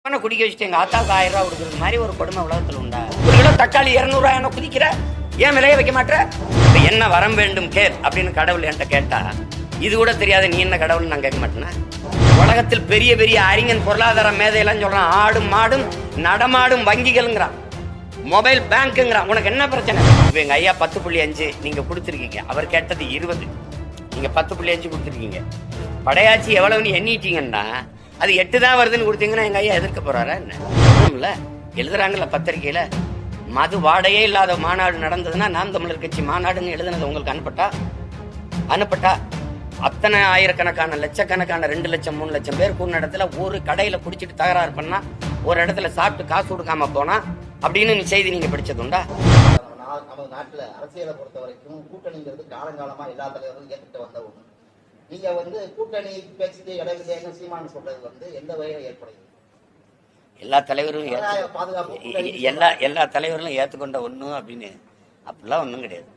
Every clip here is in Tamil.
குடிக்க வச்சுட்டு எங்க ஆத்தாவுக்கு 1000 ரூபா கொடுக்குறது மாதிரி ஒரு கொடுமை உலகத்தில் உண்டா? ஒரு கிலோ தக்காளி 200 ரூபாய் என்ன குதிக்கிற? ஏன் விலையை வைக்க மாட்டேற? என்ன வரம் வேண்டும் கேள் அப்படின்னு கடவுள் என்கிட்ட கேட்டா இது கூட தெரியாத நீ என்ன கடவுள்னு நான் கேட்க மாட்டேன்னா? உலகத்தில் பெரிய பெரிய அறிஞன் பொருளாதார மேதையெல்லாம் சொல்றான், ஆடும் மாடும் நடமாடும் வங்கிகள்ங்கிறான், மொபைல் பேங்க்குங்கிறான். உனக்கு என்ன பிரச்சனை? இப்போ எங்க ஐயா 10.5 நீங்க கொடுத்துருக்கீங்க, அவர் கேட்டது 20, நீங்க 10.5 கொடுத்துருக்கீங்க. படையாச்சி எவ்வளவுன்னு எண்ணிட்டீங்கன்னா அது 8 தான் வருதுன்னு கொடுத்தீங்கன்னா எங்க ஐயா எதிர்க்க போறாரா என்ன? எழுதுறாங்கல்ல பத்திரிகையில, மது வாடையே இல்லாத மாநாடு நடந்ததுன்னா நாம் தமிழர் கட்சி மாநாடுன்னு எழுதுனது உங்களுக்கு அனுப்பட்டா அத்தனை ஆயிரக்கணக்கான லட்சக்கணக்கான 2 லட்சம் 3 லட்சம் பேர் கூடின இடத்துல ஒரு கடையில குடிச்சிட்டு தகராறு பண்ணா, ஒரு இடத்துல சாப்பிட்டு காசு கொடுக்காம போனா அப்படின்னு செய்தி நீங்க படிச்சதுண்டா? நமது நாட்டுல அரசியலை பொறுத்த வரைக்கும் கூட்டணிங்கிறது காலங்காலமா எல்லா தலைவர்களும் ஏற்றுட்டு வந்த ஒண்ணு. நீங்க கூட்டணி பேச்சுட்டு இடையில சீமானு சொல்றது எந்த வகையில ஏற்படுது? எல்லா தலைவரும் எல்லா தலைவர்களும் ஏற்றுக்கொண்ட ஒன்றும் அப்படின்னு அப்படிலாம் ஒன்றும் கிடையாது.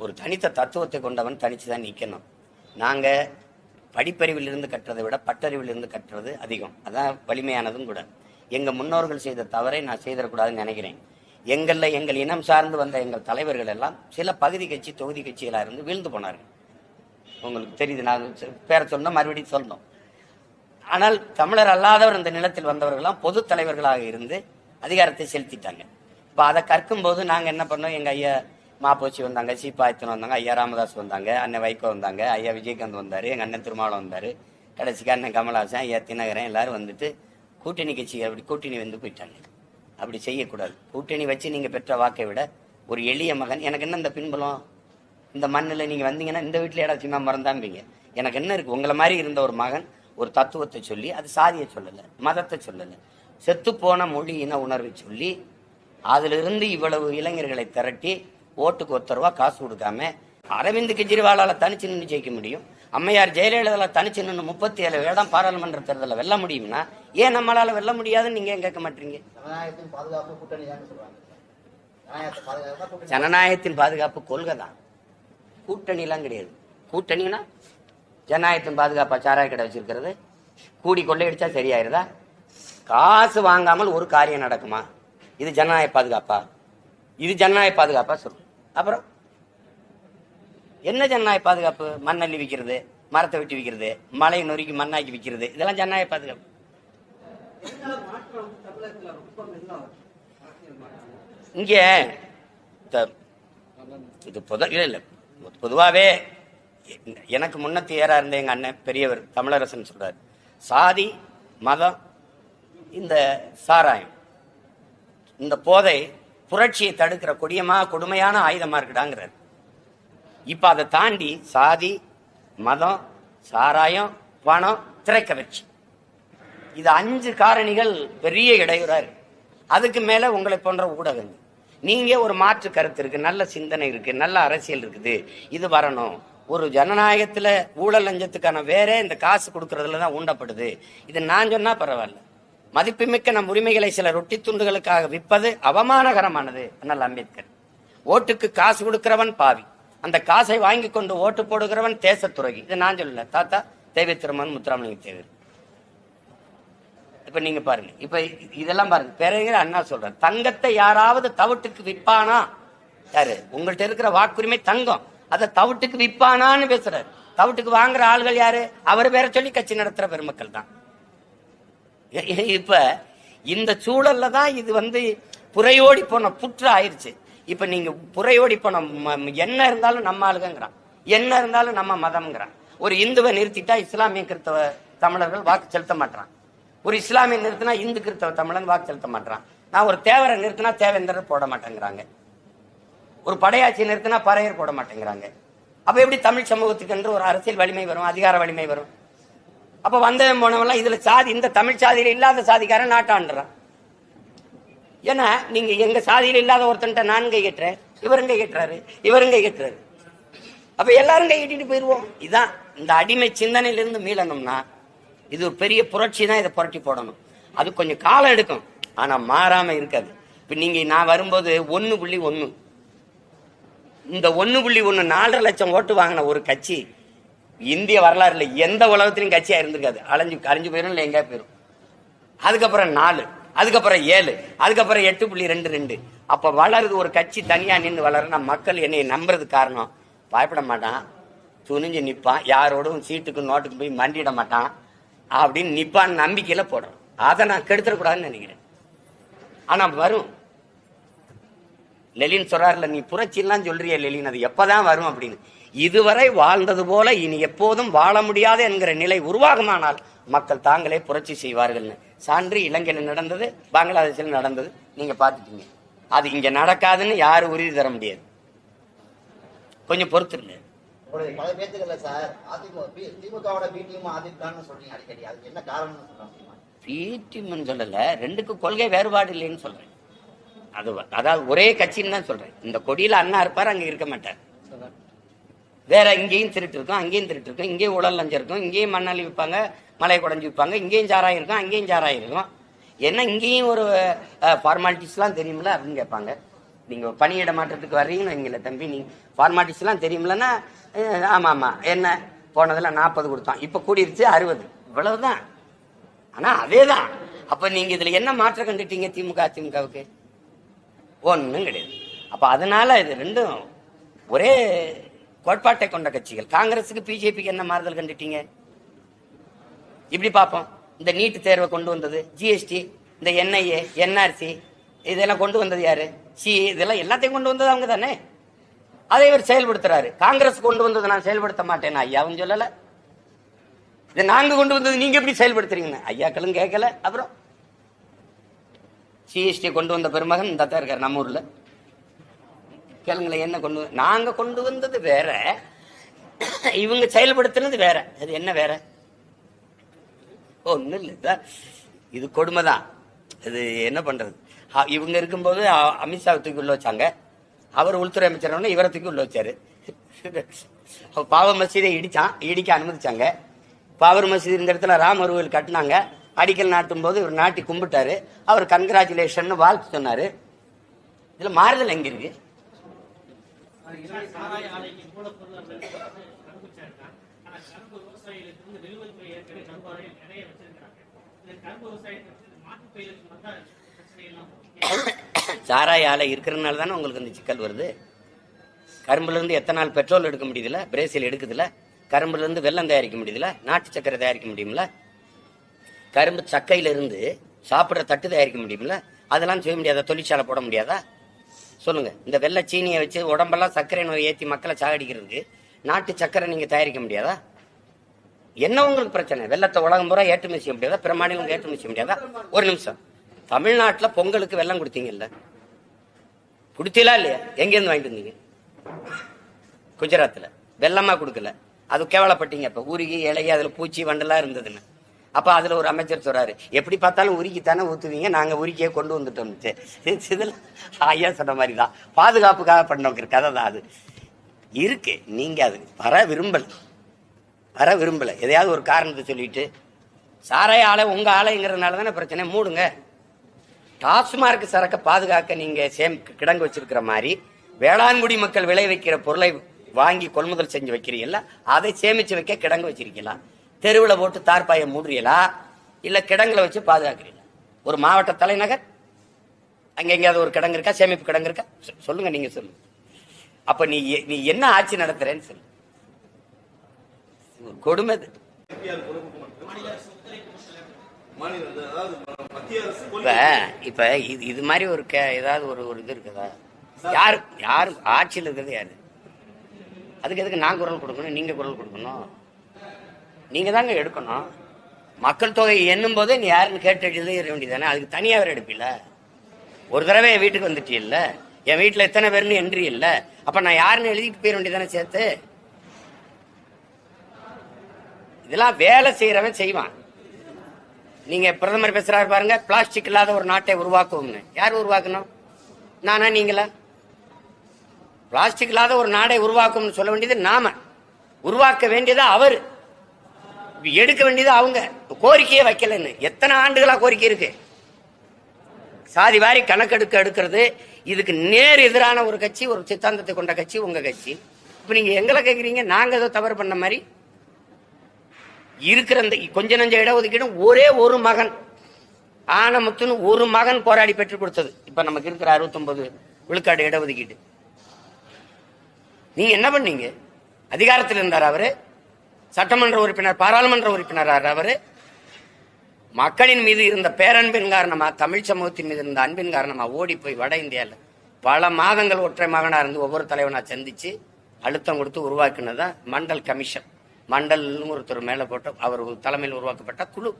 ஒரு தனித்த தத்துவத்தை கொண்டவன் தனிச்சு தான் நிற்கணும். நாங்கள் படிப்பறிவிலிருந்து கட்டுறதை விட பட்டறிவிலிருந்து கட்டுறது அதிகம், அதான் வலிமையானதும் கூட. எங்கள் முன்னோர்கள் செய்த தவறை நான் செய்திடக்கூடாதுன்னு நினைக்கிறேன். எங்கள் இனம் சார்ந்து வந்த எங்கள் தலைவர்கள் எல்லாம் சில பகுதி கட்சி தொகுதி கட்சிகளாக இருந்து வீழ்ந்து போனார்கள். உங்களுக்கு தெரியுது, நான் பேர சொன்னோம், மறுபடியும் சொல்லணும். ஆனால் தமிழர் அல்லாதவர் இந்த நிலத்தில் வந்தவர்கள்லாம் பொது தலைவர்களாக இருந்து அதிகாரத்தை செலுத்திட்டாங்க. இப்போ அதை கற்கும் போது நாங்கள் என்ன பண்ணோம், எங்கள் ஐயா மாப்போச்சி வந்தாங்க, சீப்பாயத்தன் வந்தாங்க, ஐயா ராமதாஸ் வந்தாங்க, அண்ணன் வைகோ வந்தாங்க, ஐயா விஜயகாந்த் வந்தார், எங்கள் அண்ணன் திருமாவளம் வந்தார், கடைசிக்கு அண்ணன் கமலஹாசன், ஐயா தினகரன் எல்லாரும் வந்துட்டு கூட்டணி கட்சி அப்படி கூட்டணி வந்து போயிட்டாங்க. அப்படி செய்யக்கூடாது. கூட்டணி வச்சு நீங்கள் பெற்ற வாக்கை விட ஒரு எளிய மகன், எனக்கு என்ன இந்த பின்புலம், இந்த மண்ணில் நீங்கள் வந்தீங்கன்னா இந்த வீட்டில் ஏடாச்சுமா மறந்தாம்பீங்க. எனக்கு என்ன இருக்குது, உங்களை மாதிரி இருந்த ஒரு மகன் ஒரு தத்துவத்தை சொல்லி, அது சாதியை சொல்லலை, மதத்தை சொல்லலை, செத்து போன மொழி இன உணர்வை சொல்லி அதிலிருந்து இவ்வளவு இளைஞர்களை திரட்டி ஓட்டுக்கு 1 ரூபா காசு கொடுக்காம அரவிந்த் கெஜ்ரிவாலால தனிச்சு நின்று ஜெயிக்க முடியும், அம்மையார் ஜெயலலிதால தனிச்சு நின்று 37 இடம் பாராளுமன்ற தேர்தலில் வெல்ல முடியும்னா ஏன் நம்மளால வெல்ல முடியாதுன்னு நீங்க ஏன் கேட்க மாட்டீங்க? ஜனநாயகத்தின் பாதுகாப்பு கொள்கை தான், கூட்டணிலாம் கிடையாது. கூட்டணினா ஜனநாயகத்தின் பாதுகாப்பா சாராய கடை வச்சிருக்கிறது? கூடி கொள்ளையடிச்சா சரியாயிருதா? காசு வாங்காமல் ஒரு காரியம் நடக்குமா? இது ஜனநாயக பாதுகாப்பா? இது ஜனநாயக பாதுகாப்பா சொல்லும். அப்புறம் என்ன ஜனநாயக பாதுகாப்பு? மண்ணள்ளி விற்கிறது, மரத்தை வெட்டி விற்கிறது, மலையை நொறுக்கி மண்ணாக்கி விற்கிறது, இதெல்லாம் ஜனநாயக பாதுகாப்பு. இங்க இது இல்லை, பொதுவாகவே எனக்கு முன்னத்து ஏறா இருந்த எங்க அண்ணன் பெரியவர் தமிழரசன் சொல்றாரு, சாதி மதம் இந்த சாராயம் இந்த போதை புரட்சியை தடுக்கிற கொடுமையான ஆயுதமா இருக்குடாங்கிறார். இப்ப அதை தாண்டி சாதி மதம் சாராயம் பணம் திரைக்கவர்ச்சி, இது 5 காரணிகள் பெரிய இடையூறா இருக்கு. அதுக்கு மேல உங்களை போன்ற ஊடகங்கள், நீங்க ஒரு மாற்று கருத்து இருக்கு, நல்ல சிந்தனை இருக்கு, நல்ல அரசியல் இருக்குது, இது வரணும். ஒரு ஜனநாயகத்துல ஊழல் லஞ்சத்துக்கான வேற இந்த காசு கொடுக்கறதுல தான் ஊண்டப்படுது. இது நான் சொன்னா பரவாயில்ல, மதிப்புமிக்க நம் உரிமைகளை சில ரொட்டி துண்டுகளுக்காக விற்பது அவமானகரமானது. அண்ணல் அம்பேத்கர், ஓட்டுக்கு காசு கொடுக்கிறவன் பாவி, அந்த காசை வாங்கி கொண்டு ஓட்டு போடுகிறவன் தேசத்துறகி. இது நான் சொல்லல, தாத்தா தேவை திருமன் முத்துராமலிங்க தேவர். இப்ப நீங்க பாருங்க, இப்ப இதெல்லாம் பாருங்க, பேரறிஞர் அண்ணா சொல்றாரு, தங்கத்தை யாராவது தவிட்டுக்கு விற்பானா? யாரு? உங்கள்கிட்ட இருக்கிற வாக்குரிமை தங்கம், அதை தவிட்டுக்கு விற்பானான்னு பேசுறாரு. தவிட்டுக்கு வாங்குற ஆள்கள் யாரு? அவர் பேரை சொல்லி கட்சி நடத்துற பெருமக்கள் தான். இப்ப இந்த சூழல்ல தான் இது புறையோடி போன புற்று ஆயிடுச்சு. இப்ப நீங்க புறையோடி போன என்ன இருந்தாலும் நம்ம ஆளுங்கிறான், என்ன இருந்தாலும் நம்ம மதம்ங்கிறான். ஒரு இந்துவை நிறுத்திட்டா இஸ்லாமிய கிறிஸ்தவ தமிழர்கள் வாக்கு செலுத்த மாட்டான், ஒரு இஸ்லாமிய நிறுத்தினா இந்து கிறிஸ்தவ தமிழன் வாக்கு செலுத்த மாட்டான். நான் ஒரு தேவரை நிறுத்தினா தேவேந்திரர் போட மாட்டேங்கிறாங்க, ஒரு படையாட்சி நிறுத்தினா பறையர் போட மாட்டேங்கிறாங்க. அப்ப எப்படி தமிழ் சமூகத்துக்கு என்று ஒரு அரசியல் வலிமை வரும், அதிகார வலிமை வரும்? அப்ப வந்தவன் போனவெல்லாம் இதுல சாதி, இந்த தமிழ் சாதியில இல்லாத சாதிக்காரன் நாட்டாண்டுறான். ஏன்னா நீங்க எங்க சாதியில இல்லாத ஒருத்தன்ட்ட நான் கை கட்டுறேன், இவரும் கை கட்டுறாரு, இவரும் கை கட்டுறாரு, அப்ப எல்லாரும் கை கட்டிட்டு போயிருவோம். இதான் இந்த அடிமை சிந்தனையிலிருந்து மீளணும்னா இது ஒரு பெரிய புரட்சி தான். இதை புரட்டி போடணும், அது கொஞ்சம் காலம் எடுக்கும், ஆனா மாறாம இருக்காது. இப்ப நீங்க நான் வரும்போது 1.1 இந்த 1.1 4.5 லட்சம் ஓட்டு வாங்கின ஒரு கட்சி இந்திய வரலாறுல எந்த உலகத்திலும் கட்சியா இருந்திருக்காது. அழிஞ்சு போயிடும், இல்லை எங்கேயா போயிடும். அதுக்கப்புறம் 4, அதுக்கப்புறம் 7, அதுக்கப்புறம் 8.22. அப்ப வளருது ஒரு கட்சி தனியா நின்று வளருன்னா மக்கள் என்னை நம்புறது காரணம். பயப்பட மாட்டான், துணிஞ்சு நிப்பான், யாரோடும் சீட்டுக்கு நோட்டுக்கு போய் மண்டிட மாட்டான் அப்படின்னு நிப்பான்னு நம்பிக்கையில போடுறோம். அதை நான் கெடுத்துடக்கூடாதுன்னு நினைக்கிறேன். ஆனா வரும். லெலின் சொல்றாருல, நீ புரட்சிலாம் சொல்றிய லெலின், அது எப்பதான் வரும் அப்படின்னு. இதுவரை வாழ்ந்தது போல இனி எப்போதும் வாழ முடியாது என்கிற நிலை உருவாகுமானால் மக்கள் தாங்களே புரட்சி செய்வார்கள்னு சான்று இலங்கையில நடந்தது, பங்களாதேஷில் நடந்தது, நீங்க பாத்துட்டீங்க. அது இங்க நடக்காதுன்னு யாரும் உறுதி தர முடியாது. கொஞ்சம் பொறுத்துருங்க. பல பேச்சுக்கள்ல சார் திமுகவோட பிடிஎம் அதிமுகன்னு சொல்றீங்க அடிக்கடி, அதுக்கு என்ன காரணம்னு சொல்ல முடியுமா? பிடிஎம் சொல்லல, ரெண்டுக்கு கொள்கை வேறுபாடு இல்லைன்னு சொல்றேன். அதாவது ஒரே கட்சின்னு தான் சொல்றேன். இந்த கொடியில அண்ணா இருப்பார், அங்க இருக்க மாட்டார். வேற இங்கேயும் திருட்டு இருக்கும், அங்கேயும் திருட்டு இருக்கும், இங்கேயும் உடல் லஞ்சம் இருக்கும், இங்கேயும் மண்ணாளி விற்பாங்க, மலை குடஞ்சி விற்பாங்க, இங்கேயும் சாராயம் இருக்கும், அங்கேயும் சாராயம் இருக்கும். ஏன்னா இங்கேயும் ஒரு ஃபார்மாலிட்டிஸ்லாம் தெரியுமில்ல அப்படின்னு கேட்பாங்க. நீங்க பணியிட மாற்றத்துக்கு வர்றீங்கன்னு வைங்கள, தம்பி நீங்க ஃபார்மாலிட்டிஸ்லாம் தெரியுமில்லன்னா, ஆமா ஆமா என்ன போனதுல 40 கொடுத்தோம், இப்ப கூடிருச்சு 60, இவ்வளவுதான். ஆனா அதேதான். அப்ப நீங்க இதுல என்ன மாற்றம் கண்டுட்டீங்க திமுக அதிமுகவுக்கு? ஒன்றும் கிடையாது. அப்ப அதனால இது ரெண்டும் ஒரே கோட்பாட்டை கொண்ட கட்சிகள். காங்கிரஸுக்கு பிஜேபிக்கு என்ன மாறுதல் கண்டுட்டீங்க? இப்படி பார்ப்போம். இந்த நீட் தேர்வை கொண்டு வந்தது, ஜிஎஸ்டி, இந்த என்ஐஏ, என்ஆர்சி இதெல்லாம் கொண்டு வந்தது யாரு? இதெல்லாம் எல்லாத்தையும் கொண்டு வந்தது அவங்க தானே. அதை இவர் செயல்படுத்துறாரு. காங்கிரஸ் கொண்டு வந்தது நான் செயல்படுத்த மாட்டேன் ஐயாவும் சொல்லல. இதை நாங்க கொண்டு வந்தது நீங்க எப்படி செயல்படுத்துறீங்கன்னு ஐயாக்களும் கேட்கல. அப்புறம் ஜிஎஸ்டி கொண்டு வந்த பெருமகன் இந்த தான் இருக்காரு நம்ம ஊர்ல. கேளுங்களேன், என்ன கொண்டு நாங்க கொண்டு வந்தது வேற, இவங்க செயல்படுத்தினது வேற. அது என்ன வேற? ஒன்னும் இல்லை, இது கொடுமைதான். இது என்ன பண்றது? இவங்க இருக்கும்போது அமித்ஷாவை தூக்கி உள்ள வச்சாங்க, அவர் உள்துறை அமைச்சர் இவரை தூக்கி உள்ள வச்சாரு. பாபர் மசீதை இடிக்க அனுமதிச்சாங்க. பாபர் மசீது இந்த இடத்துல ராம் கோவில் கட்டினாங்க. அடிக்கல் நாட்டும் போது இவர் நாட்டி கும்பிட்டாரு, அவர் கன்கிராச்சுலேஷன் வாழ்த்து சொன்னாரு. இதுல மாறுதல் எங்க இருக்கு? சாராய ஆலை இருக்கிறதுனால தானே உங்களுக்கு இந்த சிக்கல் வருது. கரும்புல இருந்து எத்தனால் பெட்ரோல் எடுக்க முடியுதுல, பிரேசில் எடுக்குதுல. கரும்புல இருந்து வெல்லம் தயாரிக்க முடியுதுல, நாட்டு சக்கரை தயாரிக்க முடியுமில்ல. கரும்பு சக்கையில இருந்து சாப்பிட்ற தட்டு தயாரிக்க முடியுமில்ல. அதெல்லாம் செய்ய முடியாதா? தொழிற்சாலை போட முடியாதா? சொல்லுங்க. இந்த வெள்ளை சீனியை வச்சு உடம்பெல்லாம் சர்க்கரை நோய் ஏற்றி மக்களை சாகடிக்கிறதுக்கு நாட்டு சக்கரை நீங்க தயாரிக்க முடியாதா? என்ன உங்களுக்கு பிரச்சனை? வெள்ளத்தை உலகம் பூரா ஏற்றுமதி செய்ய முடியாதா? பிற மாநிலம் ஏற்றுமதி செய்ய முடியாதா? ஒரு நிமிஷம். தமிழ்நாட்டில் பொங்கலுக்கு வெள்ளம் கொடுத்தீங்கல்ல, கொடுத்தீங்களா இல்லையா? எங்கேருந்து வாங்கிட்டு வந்தீங்க? குஜராத்தில் வெள்ளமா கொடுக்கல, அது கேவலப்பட்டீங்க. இப்ப உருகி இலைய அதுல பூச்சி வண்டெல்லாம் இருந்ததுன்னு. அப்ப அதுல ஒரு அமைச்சர் சொல்றாரு, எப்படி பார்த்தாலும் உருக்கித்தானே ஊத்துவீங்க, நாங்க உருக்கியே கொண்டு வந்துட்டோம். இதுல ஐயா சொன்ன மாதிரிதான் பாதுகாப்புக்காக பண்ண கதை தான் அது இருக்கு. நீங்க அது வர விரும்பல எதையாவது ஒரு காரணத்தை சொல்லிட்டு சாராய ஆலை உங்க ஆலைங்கிறதுனால தானே பிரச்சனை. மூடுங்க. டாஸ்மார்க் சரக்க பாதுகாக்க நீங்க கிடங்கு வச்சிருக்கிற மாதிரி வேளாண்குடி மக்கள் விளை வைக்கிற பொருளை வாங்கி கொள்முதல் செஞ்சு வைக்கிறீங்களா, அதை சேமிச்சு வைக்க கிடங்கு வச்சிருக்கலாம். தெருவில் போட்டு தார்பாயை மூடுறீங்களா, இல்ல கிடங்குல வச்சு பாதுகாக்கிறீங்களா? ஒரு மாவட்ட தலைநகர் அங்க எங்கேயாவது ஒரு கிடங்கு இருக்கா, சேமிப்பு கிடங்கு இருக்கா? சொல்லுங்க, நீங்க சொல்லுங்க. அப்ப நீ என்ன ஆட்சி நடத்துறேன்னு சொல்லு. கொடுமை. இப்ப இது மாதிரி ஒரு ஏதாவது ஒரு இது இருக்குதா? யாரு ஆட்சியில் இருக்கிறது யாரு? அதுக்கு எதுக்கு நான் குரல் கொடுக்கணும், நீங்க குரல் கொடுக்கணும்? நீங்க தாங்க எடுக்கணும். மக்கள் தொகை எண்ணும் போது நீ யாருன்னு கேட்டு எழுத வேண்டியதானே. அதுக்கு தனியா வேற எடுப்பில்ல. ஒரு தடவை என் வீட்டுக்கு வந்துட்டு இல்ல, என் வீட்டுல எத்தனை பேருன்னு என்ட்ரி இல்ல, அப்ப நான் யாருன்னு எழுதிட்டு போயிட வேண்டியதானே சேர்த்து. இதெல்லாம் வேலை செய்யறவன் செய்வான். நீங்க பிரதமர் பேசுறாரு பாருங்க, பிளாஸ்டிக் இல்லாத ஒரு நாட்டை உருவாக்குவோம்னு. யார் உருவாக்கணும்? நானா நீங்களா? பிளாஸ்டிக் இல்லாத ஒரு நாடை உருவாக்கும்னு சொல்ல வேண்டியது நாம, உருவாக்க வேண்டியது அவரு, எடுக்க வேண்டியது அவங்க. கோரிக்கையே வைக்கலன்னு எத்தனை ஆண்டுகளா கோரிக்கை இருக்கு. சாதி வாரி கணக்கெடுக்க எடுக்கிறது இதுக்கு நேர் எதிரான ஒரு கட்சி, ஒரு சித்தாந்தத்தை கொண்ட கட்சி உங்க கட்சி. இப்ப நீங்க எங்களை கேக்குறீங்க நாங்க ஏதோ தவறு பண்ண மாதிரி. இருக்கிற இந்த கொஞ்ச நஞ்ச இடஒதுக்கீடு ஒரே ஒரு மகன் ஆனமுத்துன்னு ஒரு மகன் போராடி பெற்றுக் கொடுத்தது. இப்ப நமக்கு இருக்கிற 69 விழுக்காடு இடஒதுக்கீடு. நீங்க என்ன பண்ணீங்க? அதிகாரத்தில் இருந்தார் அவரு, சட்டமன்ற உறுப்பினர், பாராளுமன்ற உறுப்பினர் அவரு. மக்களின் மீது இருந்த பேரன்பின் காரணமா, தமிழ் சமூகத்தின் மீது இருந்த அன்பின் காரணமா ஓடி போய் வட இந்தியால பல மாதங்கள் ஒற்றை மகனா இருந்து ஒவ்வொரு தலைவனா சந்திச்சு அழுத்தம் கொடுத்து உருவாக்குனதான் மண்டல் கமிஷன். மண்டல் ஒருத்தர் மேல போட்டு அவர் தலைமையில் உருவாக்கப்பட்ட குழு.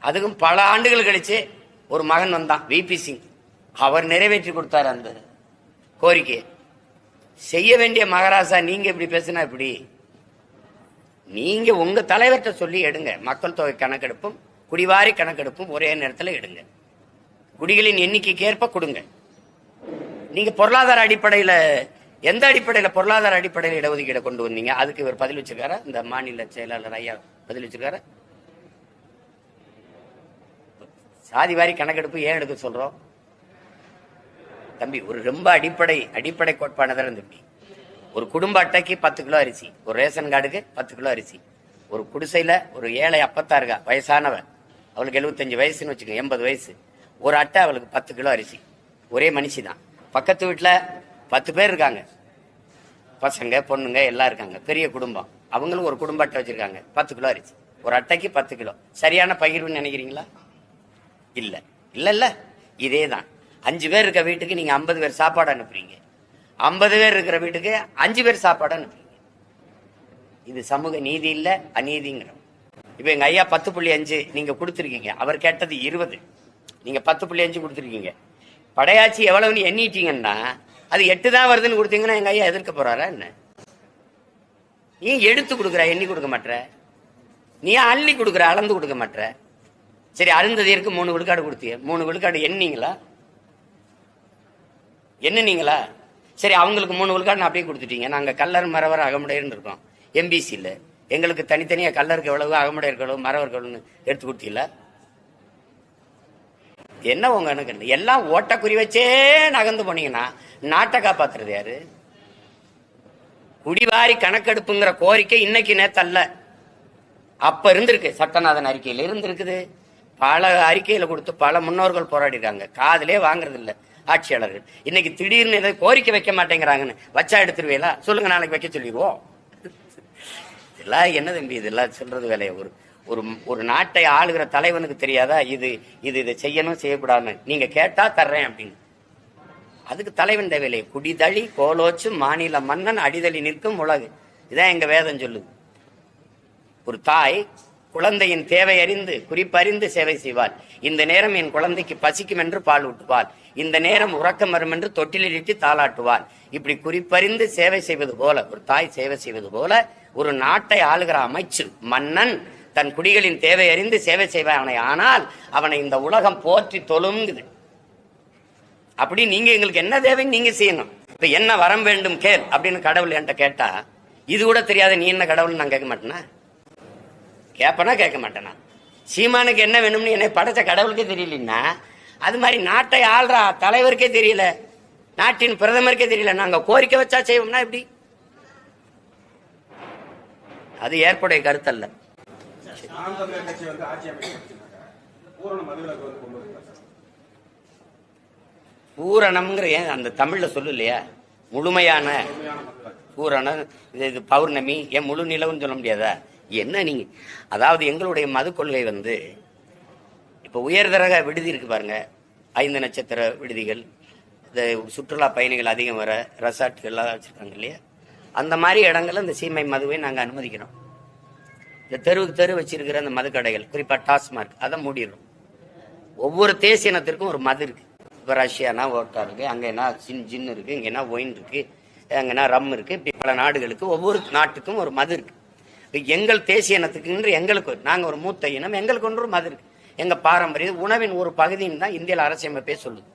அதுக்கும் பல ஆண்டுகள் கழிச்சு ஒரு மகன் வந்தான், விபி சிங். அவர் நிறைவேற்றி கொடுத்தார் அந்த கோரிக்கையை. செய்ய வேண்டிய மகாராஜா நீங்க இப்படி பேசினா இப்படி? நீங்க உங்க தலைவர்கிட்ட சொல்லி எடுங்க. மக்கள் தொகை கணக்கெடுப்பும் குடிவாரி கணக்கெடுப்பும் ஒரே நேரத்தில் எடுங்க. குடிகளின் எண்ணிக்கைக்கு ஏற்ப கொடுங்க. நீங்க பொருளாதார அடிப்படையில, எந்த அடிப்படையில பொருளாதார அடிப்படையில் இடஒதுக்கீடை கொண்டு வந்தீங்க? அதுக்கு இவர் பதில் வச்சிருக்காரா? இந்த மாநில செயலாளர் ஐயா பதில் வச்சிருக்காரா? சாதிவாரி கணக்கெடுப்பு ஏன் எடுக்க சொல்றோம் தம்பி? ஒரு ரொம்ப அடிப்படை கோட்பாடுதான் தம்பி. ஒரு குடும்ப அட்டைக்கு 10 கிலோ அரிசி, ஒரு ரேஷன் கார்டுக்கு 10 கிலோ அரிசி. ஒரு குடிசையில ஒரு ஏழை அப்பத்தா இருக்கா, வயசானவன், அவளுக்கு 75 வயசுன்னு வச்சுக்கோங்க, 80 வயசு, ஒரு அட்டை, அவளுக்கு 10 கிலோ அரிசி. ஒரே மனுஷி தான். பக்கத்து வீட்டுல 10 பேர் இருக்காங்க, பசங்க பொண்ணுங்க எல்லாம் இருக்காங்க, பெரிய குடும்பம். அவங்களும் ஒரு குடும்ப அட்டை வச்சிருக்காங்க, 10 கிலோ அரிசி. ஒரு அட்டைக்கு 10 கிலோ. சரியான பகிர்வுன்னு நினைக்கிறீங்களா? இல்ல இல்ல இல்ல. இதே தான். 5 பேர் இருக்க வீட்டுக்கு நீங்க 50 பேர் சாப்பாடு அனுப்புறீங்க, 50 பேர் இருக்கிற வீட்டுக்கு 5 பேர் சாப்பாடு அனுப்புறீங்க. இது சமூக நீதி இல்ல, அநீதிங்கிறோம். இப்ப எங்க ஐயா 10.5 நீங்க கொடுத்துருக்கீங்க, அவர் கேட்டது 20, நீங்க 10.5 கொடுத்துருக்கீங்க. படையாட்சி எவ்வளவுன்னு எண்ணிட்டீங்கன்னா அது 8 தான் வருதுன்னு கொடுத்தீங்கன்னா எங்க ஐயா எதிர்க்க போறாரா என்ன? நீ எடுத்து கொடுக்குற, எண்ணி கொடுக்க மாட்ட. நீ அள்ளி கொடுக்குற, அளந்து கொடுக்க மாட்ட. சரி, அருந்ததியருக்கு 3 விழுக்காடு கொடுத்தீங்க, 3 விழுக்காடு எண்ணீங்களா? என்னீங்களா? சரி, அவங்களுக்கு 3 விழுக்காடு அப்படியே கொடுத்துட்டீங்க. நாங்க கல்லர் மறவர் அகமுடையர்னு இருக்கோம் எம்பிசியில். எங்களுக்கு தனித்தனியா கல்லருக்கு எவ்வளவு, அகமுடையருக்கு எவ்வளவு, மறவருக்கு எவ்வளவுன்னு எடுத்து கொடுத்தீங்கள? என்ன உங்க எனக்கு எல்லாம் ஓட்ட குறி வச்சே நகர்ந்து போனீங்கன்னா நாட்டை காப்பாத்துறது யாரு? குடிவாரி கணக்கெடுப்புங்கிற கோரிக்கை இன்னைக்கு நேத்தல்ல, அப்ப இருந்திருக்கு. சட்டநாதன் அறிக்கையில இருந்திருக்குது, பல அறிக்கையில கொடுத்து பல முன்னோர்கள் போராடி இருக்காங்க. காதலே வாங்குறது இல்ல ஆட்சியாளர்கள். இன்னைக்கு திடீர்னு கோரிக்கை வைக்க மாட்டேங்கிறாங்கன்னு வச்சா எடுத்துருவீங்களா? சொல்லுங்க, நாளைக்கு வைக்க சொல்லிடுவோம். இதெல்லாம் என்ன தம்பி? இதெல்லாம் சொல்றது வேலையை? ஒரு நாட்டை ஆளுகிற தலைவனுக்கு தெரியாதா இது இதை செய்யணும் செய்யக்கூடாதுன்னு? நீங்க கேட்டா தர்றேன் அப்படின்னு. அதுக்கு தலைவன் தேவையில்லை. குடிதழி கோலோச்சு மாநில மன்னன் அடிதழி நிற்கும் உலகு. இதான் எங்க வேதம் சொல்லுது. ஒரு தாய் குழந்தையின் தேவை அறிந்து குறிப்பறிந்து சேவை செய்வாள். இந்த நேரம் என் குழந்தைக்கு பசிக்கும் என்று பால் ஊட்டுவாள், இந்த நேரம் உறக்கம் வரும் என்று தொட்டிலிட்டு தாளாட்டுவாள். இப்படி குறிப்பறிந்து சேவை செய்வது போல, ஒரு தாய் சேவை செய்வது போல, ஒரு நாட்டை ஆளுகிற அமைச்சர் மன்னன் தன் குடிகளின் தேவை அறிந்து சேவை செய்வான். ஆனால் அவனை இந்த உலகம் போற்றி தொழுங்குது. அப்படி நீங்க எங்களுக்கு என்ன தேவைன்னு நீங்க செய்யணும். இப்ப என்ன வரம் வேண்டும் கேள் அப்படின்னு கடவுள் என்கிட்ட கேட்டா, இது கூட தெரியாத நீ என்ன கடவுள்னு நான் கேட்க மாட்டேனா? கேட்பனா கேட்க மாட்டேனா? சீமானுக்கு என்ன வேணும்னு என்னை படைச்ச கடவுளுக்கே தெரியலன்னா, அது மாதிரி நாட்டை ஆள்ற தலைவருக்கே தெரியல, நாட்டின் பிரதமருக்கே தெரியல, நாங்க கோரிக்கை வச்சா செய்வோம்னா எப்படி? அது ஏற்புடைய கருத்தல்ல. பூரணம்ங்கிற ஏன் அந்த தமிழ்ல சொல்லு இல்லையா? முழுமையான பூரணம், இது பௌர்ணமி, ஏன் முழு நிலவுன்னு சொல்ல முடியாதா? என்ன நீங்க? அதாவது எங்களுடைய மது கொள்கை இப்ப உயர்தரக விடுதி இருக்கு பாருங்க, 5 நட்சத்திர விடுதிகள், இந்த சுற்றுலா பயணிகள் அதிகம் வர ரெசார்ட்கள்லாம் வச்சிருக்காங்க இல்லையா? அந்த மாதிரி இடங்கள்ல இந்த சீமை மதுவை நாங்க அனுமதிக்கிறோம். இந்த தெருவுக்கு தெரு வச்சிருக்கிற அந்த மது கடைகள், குறிப்பா டாஸ்மார்க், அதை மூடிடுறோம். ஒவ்வொரு தேசிய இனத்திற்கும் ஒரு மது இருக்கு. இப்ப ரஷ்யானா ஓட்டா இருக்கு, அங்க என்ன ஜின் இருக்கு, இங்க என்ன ஒயின் இருக்கு, அங்கன்னா ரம் இருக்கு. இப்படி பல நாடுகளுக்கு ஒவ்வொரு நாட்டுக்கும் ஒரு மது இருக்கு. எங்கள் தேசிய இனத்துக்கு எங்களுக்கு நாங்க ஒரு மூத்த இனம், எங்களுக்கு ஒன்று மது இருக்கு. எங்க பாரம்பரிய உணவின் ஒரு பகுதின்னு தான் இந்தியாவில் அரசியமைப்பே சொல்லுது.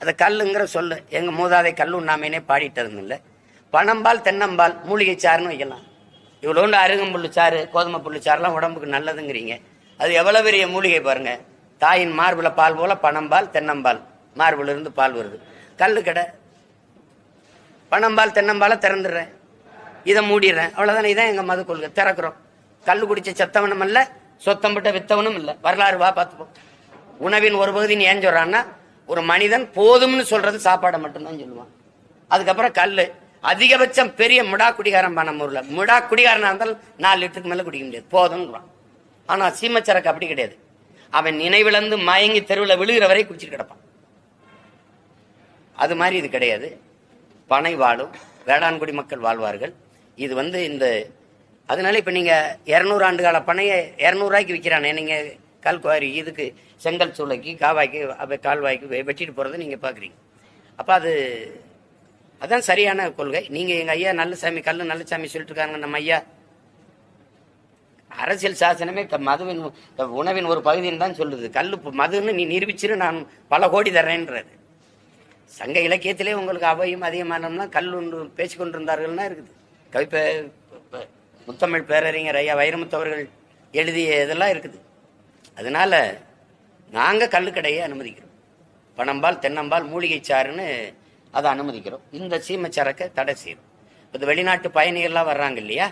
அதை கல்லுங்கிற சொல்லு எங்க மூதாதை கல்லு உண்ணாமைனே பாடிட்டதும் இல்லை. பனம்பால் தென்னம்பால் மூலிகை சாறுன்னு வைக்கலாம். இவ்வளோண்டு அருகம்புல்லு சாறு கோதுமை புல்லு சாறுலாம் உடம்புக்கு நல்லதுங்கிறீங்க. அது எவ்வளவு பெரிய மூலிகை பாருங்க. தாயின் மார்புல பால் போல பனம்பால் தென்னம்பால், மார்புல இருந்து பால் வருது. கல்லு கடை, பனம்பால் தென்னம்பால திறந்துடுறேன், இதை மூடிடுறேன், அவ்வளவுதானே. இதான் எங்க மது கொள்கை. திறக்கிறோம். கல்லு குடிச்ச செத்தவனம் அல்ல, சொத்தம்பட்ட வித்தவனும் இல்லை. வரலாறு வா பார்த்துப்போம். உணவின் ஒரு பகுதி நீ ஏன் சொல்றான்னா, ஒரு மனிதன் போதும்னு சொல்றது சாப்பாடை மட்டும்தான் சொல்லுவான். அதுக்கப்புறம் கல்லு, அதிகபட்சம் பெரிய முடா குடிகாரன் நம்ம ஊர்ல. முடா குடிகாரனா இருந்தாலும் 4 லிட்டருக்கு மேல குடிக்க முடியாது, போதும்ன்றான். ஆனா சீமச்சரக்கு அப்படி கிடையாது. அவன் நினைவிழந்து மயங்கி தெருவில் விழுகிற வரை குடிச்சிட்டு கிடப்பான். அது மாதிரி இது கிடையாது. பனை வாழும், வேளாண்குடி மக்கள் வாழ்வார்கள். இது இந்த அதனால இப்ப நீங்க 200 ஆண்டு கால பனையை 200 ரூபாய்க்கு விற்கிறானே, நீங்க கல்குவாரி இதுக்கு செங்கல் சூளைக்கு காவாய்க்கு கால்வாய்க்கு வெட்டிட்டு போறதை நீங்க பாக்குறீங்க. அப்ப அதான் சரியான கொள்கை. நீங்க எங்க ஐயா நல்லசாமி கல்லு நல்லசாமி சொல்லிட்டு இருக்காங்க. நம்ம ஐயா அரசியல் சாசனமே மதுவின் உணவின் ஒரு பகுதின்னு தான் சொல்லுது. கல்லு மதுன்னு நீ நிரூபிச்சிரு, நான் பல கோடி தர்றேன்றது. சங்க இலக்கியத்திலே உங்களுக்கு அவையும் அதிகமானோம்னா கல் ஒன்று பேசிக்கொண்டிருந்தார்கள்னா இருக்குது. முத்தமிழ் பேரறிஞர் ஐயா வைரமுத்து அவர்கள் எழுதிய இதெல்லாம் இருக்குது. அதனால நாங்க கல்லுக்கடையை அனுமதிக்கிறோம். பனம்பால் தென்னம்பால் மூலிகை சாறுன்னு அதை அனுமதிக்கிறோம். இந்த சீமச்சரக்கை தடை செய்யறோம். இந்த வெளிநாட்டு பயணிகள்லாம் வர்றாங்க இல்லையா,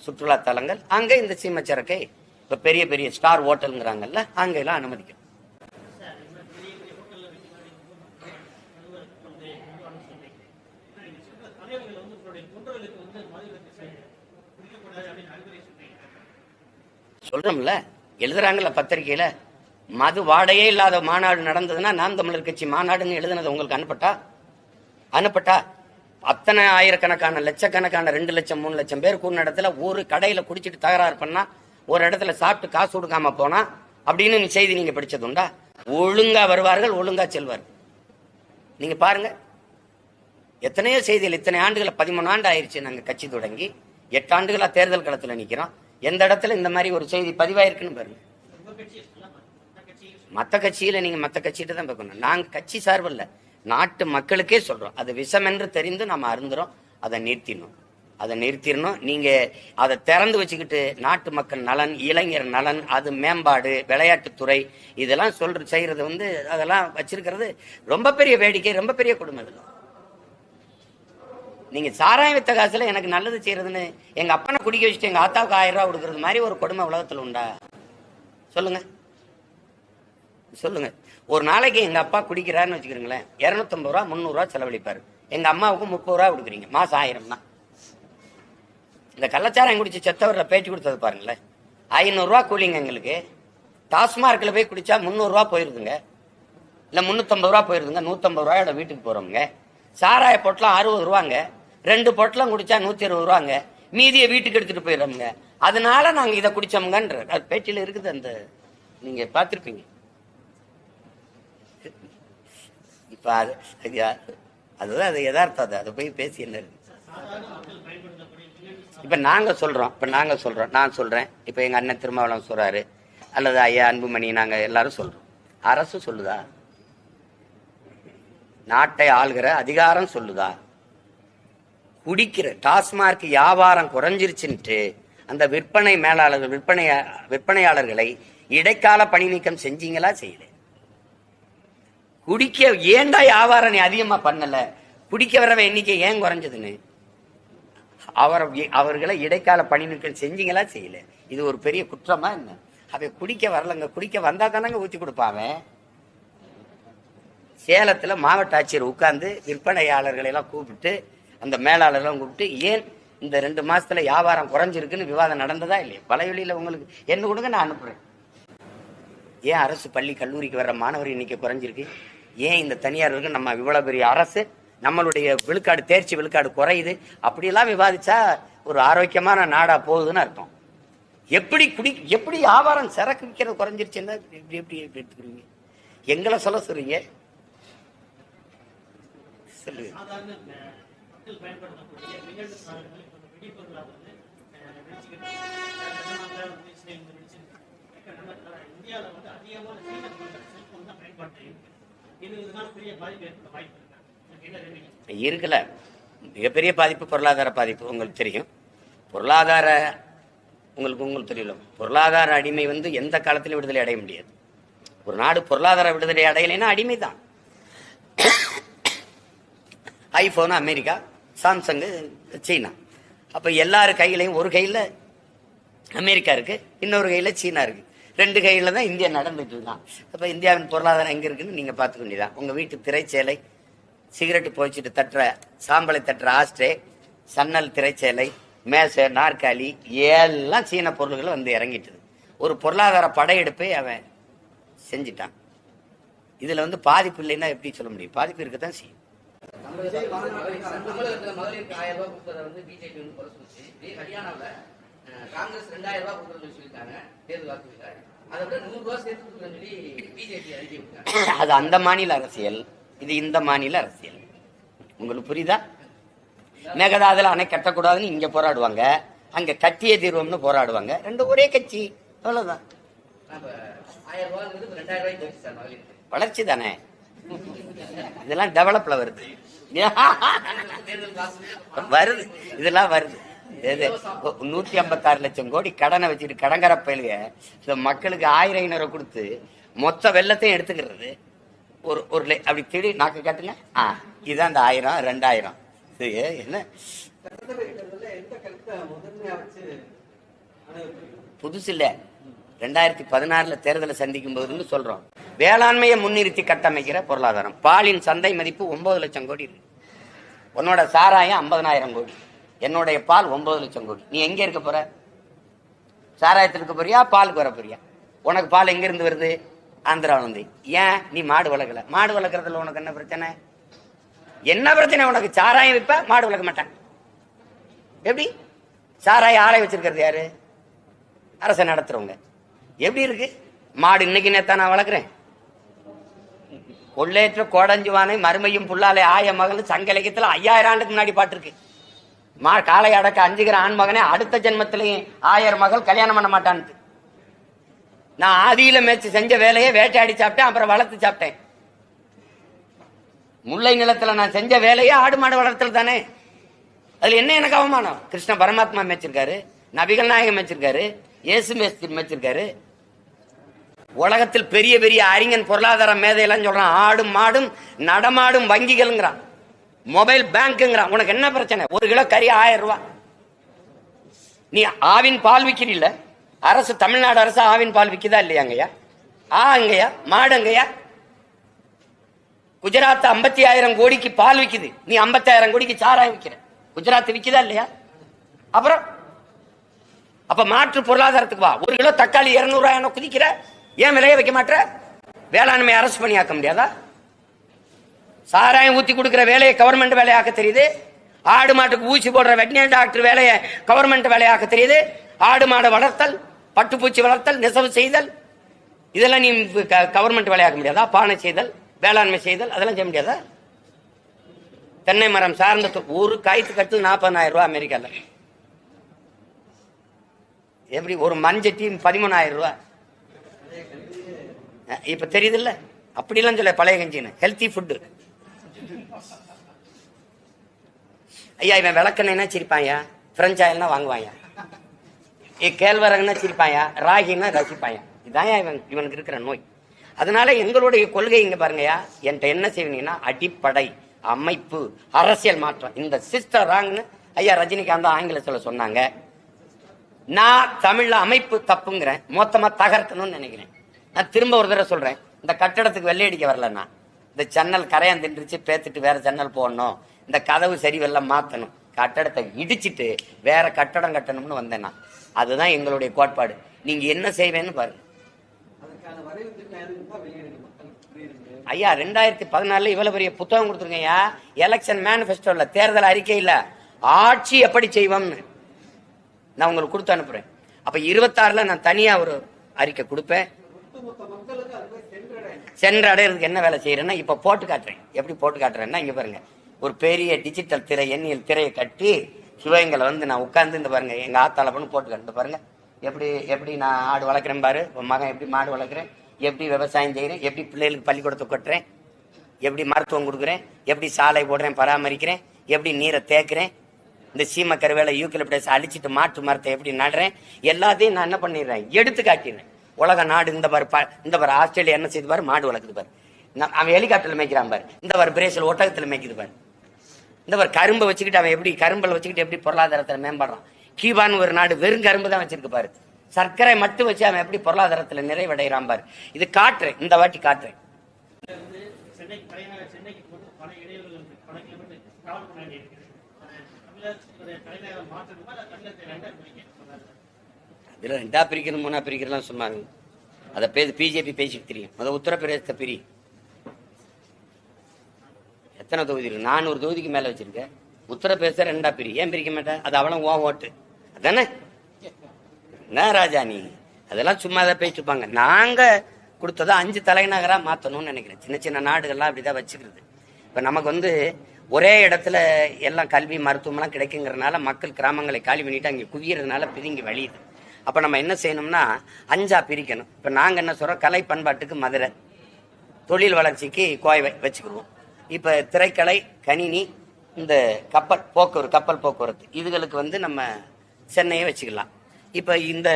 சுற்றுலா தலங்கள், அங்க இந்த சீமச்சரக்கை இப்ப பெரிய பெரிய ஸ்டார் ஹோட்டல்ங்கிறாங்கல்ல, அங்க எல்லாம் அனுமதிக்கிறோம். சொல்றோம்ல, எழுதுறாங்கல்ல பத்திரிகையில, மது வாடையே இல்லாத மாநாடு நடந்ததுன்னா நாம் தமிழர் கட்சி மாநாடுன்னு எழுதுனது உங்களுக்கு அனுப்பட்டா அத்தனை ஆயிரக்கணக்கான லட்சக்கணக்கான 2 லட்சம் 3 லட்சம் பேர் கூடின இடத்துல ஒரு கடையில குடிச்சிட்டு தகராறு பண்ணா, ஒரு இடத்துல சாப்பிட்டு காசு கொடுக்காம போனா அப்படின்னு செய்தி நீங்க படிச்சது உண்டா? ஒழுங்கா வருவார்கள், ஒழுங்கா செல்வார்கள். நீங்க பாருங்க, எத்தனையோ செய்திகள். இத்தனை ஆண்டுகள் 13 ஆண்டு ஆயிடுச்சு நாங்க கட்சி தொடங்கி, 8 ஆண்டுகளா தேர்தல் களத்துல நிக்கிறோம். எந்த இடத்துல இந்த மாதிரி ஒரு செய்தி பதிவாயிருக்குன்னு பாருங்க. மத்த கட்சியில நீங்க மத்த கட்சிகிட்ட தான் பார்க்கணும். நாங்க கட்சி சார்பில்ல, நாட்டு மக்களுக்கே சொல்றோம். அது விஷம் என்று தெரிந்து நம்ம அருந்துறோம். அதை நிறுத்திடணும். நீங்க அதை திறந்து வச்சுக்கிட்டு நாட்டு மக்கள் நலன், இளைஞர் நலன், அது மேம்பாடு, விளையாட்டுத்துறை இதெல்லாம் செய்யறது அதெல்லாம் வச்சிருக்கிறது ரொம்ப பெரிய வேடிக்கை, ரொம்ப பெரிய கொடுமை. நீங்க சாராயம் வித்த காசுல எனக்கு நல்லது செய்யறதுன்னு எங்க அப்பனை குடிக்க வச்சுட்டு எங்க ஆத்தாவுக்கு 1000 ரூபாய் கொடுக்கறது மாதிரி ஒரு கொடுமை உலகத்துல உண்டா? சொல்லுங்க. ஒரு நாளைக்கு எங்க அப்பா குடிக்கிறாருன்னு வச்சுக்கிறீங்களேன், 250 ரூபா 300 ரூபா செலவழிப்பாரு. எங்க அம்மாவுக்கு 30 ரூபா கொடுக்குறீங்க, மாசம் 1000. இந்த கள்ளச்சாரம் குடிச்சு செத்தவர பேச்சு கொடுத்தது பாருங்களேன். 500 ரூபா கூலிங்க எங்களுக்கு. டாஸ்மார்க்ல போய் குடிச்சா 300 ரூபா போயிருதுங்க, இல்ல 350 ரூபா போயிருதுங்க. 150 ரூபாயோட வீட்டுக்கு போறோம்ங்க. சாராய பொட்டலாம் 60 ரூபாங்க, 2 பொட்டலம் குடிச்சா 120 ரூபாங்க, மீதியை வீட்டுக்கு எடுத்துட்டு போயிடுறோம்ங்க. அதனால நாங்க இதை குடிச்சோம்ங்கன்ற அது பேட்டியில இருக்குது. அந்த நீங்க பார்த்திருப்பீங்க. இப்ப அதுதான் அது யதார்த்தம். அதை போய் பேசி என்ன இருக்கு? இப்ப நாங்க சொல்றோம், நான் சொல்றேன். இப்ப எங்க அண்ணன் திருமாவளவன் சொல்றாரு, அல்லது ஐயா அன்புமணி, நாங்க எல்லாரும் சொல்றோம். அரசு சொல்லுதா? நாட்டை ஆள்கிற அதிகாரம் சொல்லுதா? குடிக்கிற டாஸ்மார்க் வியாபாரம் குறைஞ்சிருச்சுன்ட்டு அந்த விற்பனையாளர்களை இடைக்கால பணி நீக்கம் செஞ்சீங்களா? செய்யல. குடிக்க ஏண்டா வியாபாரம் நீ அதிகமா பண்ணல? குடிக்க வரவன் எண்ணிக்கை ஏன் குறைஞ்சதுன்னு அவர்களை இடைக்கால பணி நீக்கம் செஞ்சீங்களா? செய்யல. இது ஒரு பெரிய குற்றமா என்ன? அவன் குடிக்க வரலங்க, குடிக்க வந்தா தானங்க ஊத்தி கொடுப்பாங்க. சேலத்துல மாவட்ட ஆட்சியர் உட்கார்ந்து விற்பனையாளர்களை எல்லாம் கூப்பிட்டு, அந்த மேலாளர்கள் கூப்பிட்டு, ஏன் இந்த 2 மாசத்துல வியாபாரம் குறைஞ்சிருக்குன்னு விவாதம் நடந்ததா இல்லையா? பழையவெளியில உங்களுக்கு என்ன கொடுங்க, நான் அனுப்புறேன். ஏன் அரசு பள்ளி கல்லூரிக்கு வர்ற மாணவர் எண்ணிக்கை குறைஞ்சிருக்கு? ஏன் இந்த தனியார்களுக்கு நம்ம இவ்வளவு பெரிய அரசு நம்மளுடைய விழுக்காடு, தேர்ச்சி விழுக்காடு குறையுது? அப்படியெல்லாம் விவாதிச்சா ஒரு ஆரோக்கியமான நாடா போகுதுன்னு அர்த்தம். எப்படி வியாபாரம் சரக்கு விற்கிறது குறைஞ்சிருச்சுன்னா எப்படி எடுத்துக்கிறீங்க? எங்களை சொல்றீங்க? சொல்லுங்க. இருக்கல, மிகப்பெரிய பாதிப்பு பொருளாதார பாதிப்பு உங்களுக்கு தெரியும். உங்களுக்கு தெரியல, பொருளாதார அடிமை எந்த காலத்திலும் விடுதலை அடைய முடியாது. ஒரு நாடு பொருளாதார விடுதலை அடையலைன்னா அடிமைதான். ஐபோன் அமெரிக்கா, சாம்சங் சீனா. அப்ப எல்லாரு கையிலையும் ஒரு கையில அமெரிக்கா இருக்கு, இன்னொரு கையில சீனா இருக்கு. 2 கையில தான் இந்தியா நடந்துட்டு இருக்கான். அப்ப இந்தியாவின் பொருளாதாரம் எங்க இருக்குன்னு நீங்க பார்த்துக்க வேண்டியதான். உங்க வீட்டு திரைச்சேலை, சிகரெட் போய்ச்சிட்டு தட்டுற சாம்பலை தட்டுற ஆஸ்ட்ரே, சன்னல் திரைச்சேலை, மேசை, நாற்காலி எல்லாம் சீன பொருள்கள் வந்து இறங்கிட்டுது. ஒரு பொருளாதார படையெடுப்பை அவன் செஞ்சிட்டான். இதுல வந்து பாதிப்பு இல்லைன்னா எப்படி சொல்ல முடியும்? பாதிப்பு இருக்கத்தான் செய்யும். தமிழகத்துல மகளிருக்கு 1000 ரூபாய் கொடுத்ததை வந்து பிஜேபி வந்து குறை சொல்லுச்சு. ஹரியானாவில் காங்கிரஸ் 2000 ரூபாய் கொடுக்குறதுன்னு சொல்லியிருக்காங்க தேர்தல் வாக்குறுதிக்காக. அதை விட 100 ரூபாய் சேர்த்து கொடுக்குறேன்னு சொல்லி பிஜேபி அறிக்கை விட்டாங்க. அது அந்த மாநில அரசியல், இது இந்த மாநில அரசியல். உங்களுக்கு புரியுதா? மேகதாதுல அணை கட்டக்கூடாதுன்னு இங்க போராடுவாங்க, அங்க கட்டிய தீர்வம்னு போராடுவாங்க. 2 ஒரே கட்சி, அவ்வளவுதான். 1000 ரூபாய்ங்கிறது 2000 ரூபாய்க்கு போச்சு சார் மகளிருக்கு. வளர்ச்சி தானே, இதெல்லாம் டெவலப்ல வருது வருது, இதெல்லாம் வருது. 156 லட்சம் கோடி கடனை வச்சுட்டு கடங்கர பயிலுக இந்த மக்களுக்கு 1000-500 கொடுத்து மொத்த வெள்ளத்தையும் எடுத்துக்கிறது. ஒரு அப்படி திடீர் நாக்கு காட்டுங்க, இதுதான் அந்த 1000, 2000 என்ன புதுசு இல்ல. 2016 தேர்தலை சந்திக்கும் போதுன்னு சொல்றோம். வேளாண்மையை முன்னிறுத்தி கட்டமைக்கிற பொருளாதாரம். பாலின் சந்தை மதிப்பு 9 லட்சம் கோடி இருக்கு. உன்னோட சாராயம் 50,000 கோடி, என்னுடைய பால் 9 லட்சம் கோடி. நீ எங்க இருக்க போற? சாராயத்திற்கு போறியா, பாலுக்கு வர போறியா? உனக்கு பால் எங்க இருந்து வருது? ஆந்திரா வந்து. ஏன் நீ மாடு வளர்க்கல? மாடு வளர்க்கறதுல உனக்கு என்ன பிரச்சனை? என்ன பிரச்சனை உனக்கு? சாராயம் விப்ப, மாடு வளர்க்க மாட்டேன். எப்படி? சாராய ஆலை வச்சிருக்கிறது யாரு? அரசை நடத்துறவங்க. எப்படி இருக்கு? மாடு இன்னைக்கு நேத்தான் நான் வளர்க்குறேன். கொள்ளேற்ற கோடஞ்சுவானை மறுமையும் புல்லாலே ஆய மகள் சங்க இலக்கியத்துல 5000 ஆண்டுக்கு முன்னாடி பாட்டு இருக்கு. காளை அடக்க அஞ்சுகிற ஆண் மகனே அடுத்த ஜென்மத்திலேயே 1000 மகள் கல்யாணம் பண்ண மாட்டான்னு. நான் ஆதியில மேய்ச்சி செஞ்ச வேலையை வேட்டையாடி சாப்பிட்டேன், அப்புறம் வளர்த்து சாப்பிட்டேன். முல்லை நிலத்துல நான் செஞ்ச வேலையை ஆடு மாடு வளர்த்தல் தானே. அதுல என்ன எனக்கு அவமானம்? கிருஷ்ண பரமாத்மா மேய்ச்சிருக்காரு, நபிகள் நாயகம் மேய்ச்சிருக்காரு, இயேசு மேய்ச்சிருக்காரு. உலகத்தில் பெரிய பெரிய அறிஞன் பொருளாதார மேதையெல்லாம் சொல்றான், ஆடும் மாடும் நடமாடும் வங்கிகள்ங்கிறான், மொபைல் பேங்க்ங்கிறான். உனக்கு என்ன பிரச்சனை? 1 கிலோ கறி 1000 ரூபாய். நீ ஆவின் பால் விக்கிறீல்ல? அரசு, தமிழ்நாடு அரசு ஆவின் பால் விக்குதா இல்லையாங்கய்யா? அங்கயா மாடு அங்கயா? குஜராத் 50,000 கோடிக்கு பால் விக்குது, நீ 50,000 கோடிக்கு சாராயம் விக்கிற. குஜராத் விக்குதா இல்லையா? அப்புறம் அப்ப மாற்று பொருளாதாரத்துக்கு வா. 1 கிலோ தக்காளி 200 ரூபாய் குதிக்கிற, ஏன் விலையை வைக்க மாட்ட? வேளாண்மை அரசு பணியாக்க முடியாதா? சாராயம் ஊத்தி கொடுக்கிற வேலையை கவர்மெண்ட் வேலையாக்க தெரியுது. ஆடு மாட்டுக்கு ஊசி போடுற வெட்டினரி டாக்டர் வேலையை கவர்மெண்ட் வேலையாக்க தெரியுது. ஆடு மாடு வளர்த்தல், பட்டுப்பூச்சி வளர்த்தல், நெசவு செய்தல், இதெல்லாம் நீ கவர்மெண்ட் வேலையாக்க முடியாதா? பானை செய்தல், வேளாண்மை செய்தல், அதெல்லாம் செய்ய முடியாதா? தென்னை மரம் சார்ந்த ஒரு காய்த்து கட்டு 40,000 ரூபாய் அமெரிக்கால. எப்படி? ஒரு மஞ்சட்டி 13,000 ரூபாய். இப்ப தெரியுது இல்ல? அப்படிலாம் சொல்ல பழைய கஞ்சின்னு ஹெல்த்தி ஃபுட்டு. ஐயா இவன் விளக்கெண்ணா சிரிப்பாயா, பிரெஞ்ச் ஆயில்னா வாங்குவாயா, கேழ்வரகுன்னா சிரிப்பாயா, ராகின்னா ரசிப்பாயா. இதான் இவனுக்கு இருக்கிற நோய். அதனால எங்களுடைய கொள்கை இங்க பாருங்கயா, என்கிட்ட என்ன செய்வீங்கன்னா அடிப்படை அமைப்பு அரசியல் மாற்றம். இந்த சிஸ்டர் ராங்னு ஐயா ரஜினிகாந்த் ஆங்கிலத்துல சொன்னாங்க. நான் தமிழ்ல அமைப்பு தப்புங்கிறேன், மொத்தமா தகர்க்கணும்னு நினைக்கிறேன். நான் திரும்ப ஒரு தடவை சொல்றேன், இந்த கட்டடத்துக்கு வெள்ளை அடிக்க வரலன்னா, இந்த ஜன்னல் கரையான் தின்றுச்சு பேத்துட்டு வேற ஜன்னல் போடணும், இந்த கதவு சரி வெள்ளம் மாத்தணும், கட்டடத்தை இடிச்சிட்டு வேற கட்டடம் கட்டணும்னு வந்தேன்னா. அதுதான் எங்களுடைய கோட்பாடு. நீங்க என்ன செய்வேன்னு பாருங்க ஐயா. 2014 இவ்வளவு பெரிய புத்தகம் கொடுத்துருக்கேன், எலெக்ஷன் மேனிபெஸ்டோல, தேர்தல் அறிக்கையில ஆட்சி எப்படி செய்வோம்னு நான் உங்களுக்கு கொடுத்து அனுப்புறேன். அப்ப 26 நான் தனியா ஒரு அறிக்கை கொடுப்பேன். சென்ற அடையிறதுக்கு என்ன வேலை செய்யறேன்னா இப்ப போட்டு காட்டுறேன். எப்படி போட்டு காட்டுறேன்னா இங்க பாருங்க, ஒரு பெரிய டிஜிட்டல் திரை, எண்ணியல் திரையை கட்டி சிவகங்களை வந்து நான் உட்கார்ந்து இந்த பாருங்க எங்க ஆத்தால பண்ணு போட்டு காட்டு பாருங்க. எப்படி நான் ஆடு வளர்க்குறேன் பாரு, மகன் எப்படி மாடு வளர்க்குறேன், எப்படி விவசாயம் செய்யறேன், எப்படி பிள்ளைகளுக்கு பள்ளிக்கூடத்தை கொட்டுறேன், எப்படி மருத்துவம் கொடுக்குறேன், எப்படி சாலை போடுறேன், பராமரிக்கிறேன், எப்படி நீரை தேக்குறேன், இந்த சீம கருவேலை யூக்கலிப்டஸ் அழிச்சிட்டு மாட்டு மரத்தை எப்படி நடுறேன், எல்லாத்தையும் நான் என்ன பண்ணிடுறேன் எடுத்து காட்டிடுறேன். உலக நாடு இந்த பாரு ஆஸ்திரேலியா என்ன செய்து பாரு, மாடு வளர்க்குது பாரு, அவன் ஹெலிகாப்டர்ல மேய்க்கிறான் பாரு, இந்த பாரு பிரேசில் ஒட்டகத்துல மேய்க்குது பாரு, இந்த பாரு கரும்பை வச்சுக்கிட்டு அவன் எப்படி கரும்பை வச்சுக்கிட்டு எப்படி பொருளாதாரத்துல மேம்படுறான். கியூபான்னு ஒரு நாடு வெறும் கரும்பு தான் வச்சிருக்கு பாரு, சர்க்கரை மட்டும் வச்சு அவன் எப்படி பொருளாதாரத்துல நிறைவடைகிறான் பாரு. இது காட்டுறேன், இந்த வாட்டி காட்டுறேன். இதுல 2 பிரிக்கணும் 3 பிரிக்கிறலாம் சொன்னாங்க. அதை பிஜேபி பேசிட்டு தெரியும். முதல் உத்தரப்பிரதேசத்தை பிரி. எத்தனை தொகுதி இருக்கு? 400 தொகுதிக்கு மேல வச்சிருக்க. உத்தரப்பிரதேச 2 பிரி. ஏன் பிரிக்க மாட்டேன்? அது அவளும் ஓ ஓட்டு அதானே. என்ன ராஜா நீ அதெல்லாம் சும்மா தான் பேசிட்டு இருப்பாங்க. நாங்க கொடுத்ததை 5 தலைநகரா மாத்தணும்னு நினைக்கிறேன். சின்ன சின்ன நாடுகள்லாம் அப்படிதான் வச்சுக்கிறது. இப்ப நமக்கு ஒரே இடத்துல எல்லாம் கல்வி மருத்துவம்லாம் கிடைக்குங்கிறதுனால மக்கள் கிராமங்களை காலி பண்ணிட்டு அங்கே குவியறதுனால பிரிங்கி வழியுது. அப்ப நம்ம என்ன செய்யணும்னா 5ஆ பிரிக்கணும். இப்ப நாங்க என்ன சொல்றோம், கலை பண்பாட்டுக்கு மதுரை, தொழில் வளர்ச்சிக்கு கோவை வச்சுக்கிடுவோம். இப்ப திரைக்கலை, கணினி, இந்த கப்பல் போக்குவரத்து இதுகளுக்கு நம்ம சென்னையை வச்சுக்கலாம். இப்ப இந்த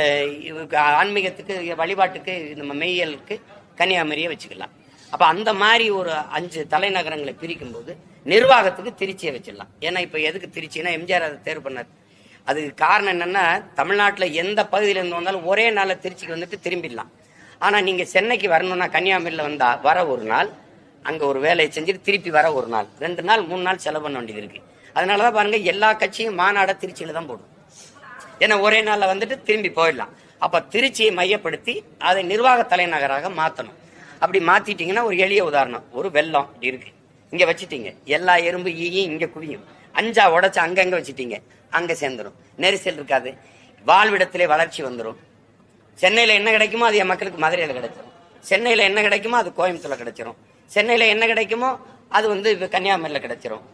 ஆன்மீகத்துக்கு வழிபாட்டுக்கு நம்ம மெய்யலுக்கு கன்னியாகுமரியை வச்சுக்கலாம். அப்ப அந்த மாதிரி ஒரு 5 தலைநகரங்களை பிரிக்கும் போது நிர்வாகத்துக்கு திருச்சியை வச்சிடலாம். ஏன்னா இப்ப எதுக்கு திருச்சின்னா எம்ஜிஆர் அதை தேர்வு பண்ணார். அதுக்கு காரணம் என்னன்னா, தமிழ்நாட்டுல எந்த பகுதியில இருந்து வந்தாலும் ஒரே நாள்ல திருச்சிக்கு வந்துட்டு திரும்பிடலாம். ஆனா நீங்க சென்னைக்கு வரணும்னா கன்னியாகுமரியில வந்தா வர ஒரு நாள், அங்க ஒரு வேலையை செஞ்சுட்டு திருப்பி வர ஒரு நாள், 2 நாள் 3 நாள் செலவு பண்ண வேண்டியது இருக்கு. அதனாலதான் பாருங்க எல்லா கட்சியும் மாநாட திருச்சியில தான் போடும். ஏன்னா ஒரே நாள்ல வந்துட்டு திரும்பி போயிடலாம். அப்ப திருச்சியை மையப்படுத்தி அதை நிர்வாக தலைநகராக மாத்தணும். அப்படி மாத்திட்டீங்கன்னா ஒரு எளிய உதாரணம், ஒரு வெள்ளம் இப்படி இருக்கு, இங்க வச்சுட்டீங்க, எல்லா எறும்பு ஈயும் இங்க குவியும். 5ஆ உடைச்சு அங்கங்க வச்சுட்டீங்க, அங்க சேர்ந்துடும், நெரிசல் இருக்காது, வாழ்விடத்திலே வளர்ச்சி வந்துடும். சென்னையில என்ன கிடைக்குமோ அது என் மக்களுக்கு மதுரையில கிடைச்சிடும். சென்னையில என்ன கிடைக்குமோ அது கோயம்புத்தூர்ல கிடைச்சிரும். சென்னையில என்ன கிடைக்குமோ அது கன்னியாகுமரியில கிடைச்சிரும்.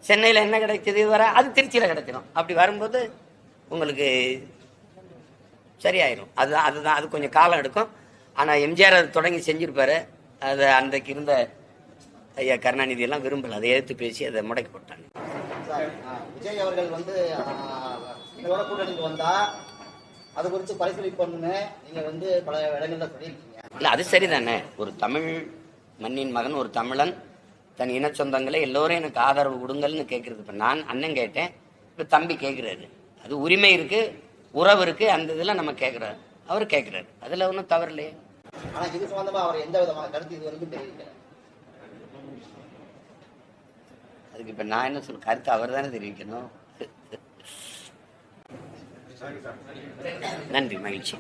சென்னையில என்ன கிடைச்சது வர அது திருச்சியில கிடைச்சிடும். அப்படி வரும்போது உங்களுக்கு சரியாயிரும். அதுதான் அது கொஞ்சம் காலம் எடுக்கும். ஆனா எம்ஜிஆர் அது தொடங்கி செஞ்சிருப்பாரு. அது அன்றைக்கு இருந்த ஐயா கருணாநிதி எல்லாம் விரும்பல, அதை எதிர்த்து பேசி அதை முடக்கி போட்டாங்க. விஜய் அவர்கள் இதோட கூட்டணிக்கு வந்தா அது குறித்து பரிசீலிப்போம்னு நீங்க பல இடங்கள்ல சொல்லியிருக்கீங்க. இல்ல அது சரிதானே. ஒரு தமிழ் மண்ணின் மகன், ஒரு தமிழன், தன் இன சொந்தங்களை எல்லோரும் எனக்கு ஆதரவு கொடுங்கள்னு கேட்கறது. இப்ப நான் அண்ணன் கேட்டேன், இப்ப தம்பி கேட்கிறாரு. அது உரிமை இருக்கு, உறவு இருக்கு, அந்த இதெல்லாம் நம்ம கேட்கிறாரு, அவர் கேட்கிறாரு, அதுல ஒன்றும் தவறு இல்லையே. ஆனா இது சம்பந்தமா அவர் எந்த விதமான கருத்து இது வரைக்கும் தெரிவிக்கல. அதுக்கு இப்ப நான் என்ன சொல்ல, கருத்து அவர் தானே தெரிவிக்கணும். நன்றி, மகிழ்ச்சி.